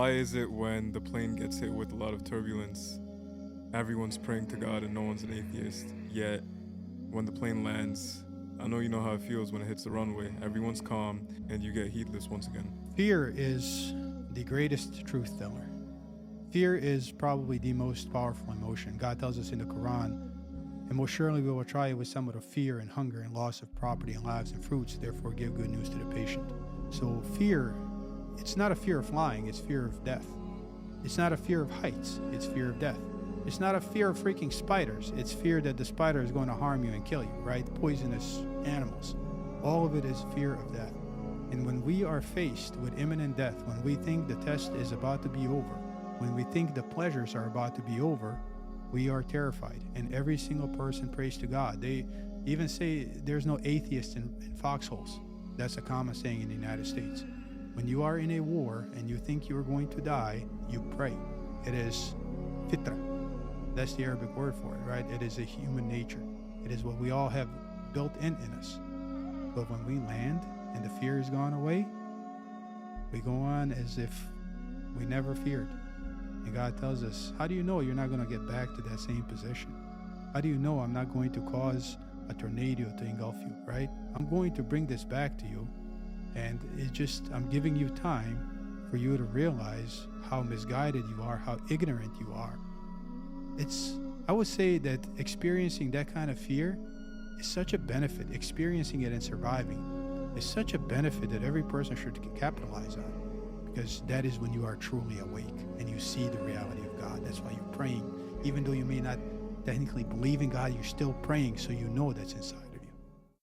Why is it when the plane gets hit with a lot of turbulence, everyone's praying to God and no one's an atheist, yet when the plane lands, I know you know how it feels when it hits the runway, everyone's calm and you get heedless once again. Fear is the greatest truth teller. Fear is probably the most powerful emotion. God tells us in the Quran, and most surely we will try you with somewhat of fear and hunger and loss of property and lives and fruits, therefore give good news to the patient. So fear, it's not a fear of flying, it's fear of death. It's not a fear of heights, it's fear of death. It's not a fear of freaking spiders, it's fear that the spider is going to harm you and kill you, right? Poisonous animals. All of it is fear of death. And when we are faced with imminent death, when we think the test is about to be over, when we think the pleasures are about to be over, we are terrified. And every single person prays to God. They even say there's no atheist in foxholes. That's a common saying in the United States. When you are in a war and you think you are going to die, you pray. It is fitra. That's the Arabic word for it, right? It is a human nature. It is what we all have built in us. But when we land and the fear is gone away, we go on as if we never feared. And God tells us, how do you know you're not going to get back to that same position? How do you know I'm not going to cause a tornado to engulf you, right? I'm going to bring this back to you. And it's just, I'm giving you time for you to realize how misguided you are, how ignorant you are. I would say that experiencing that kind of fear is such a benefit. Experiencing it and surviving is such a benefit that every person should capitalize on, because that is when you are truly awake and you see the reality of God. That's why you're praying. Even though you may not technically believe in God, you're still praying so you know that's inside.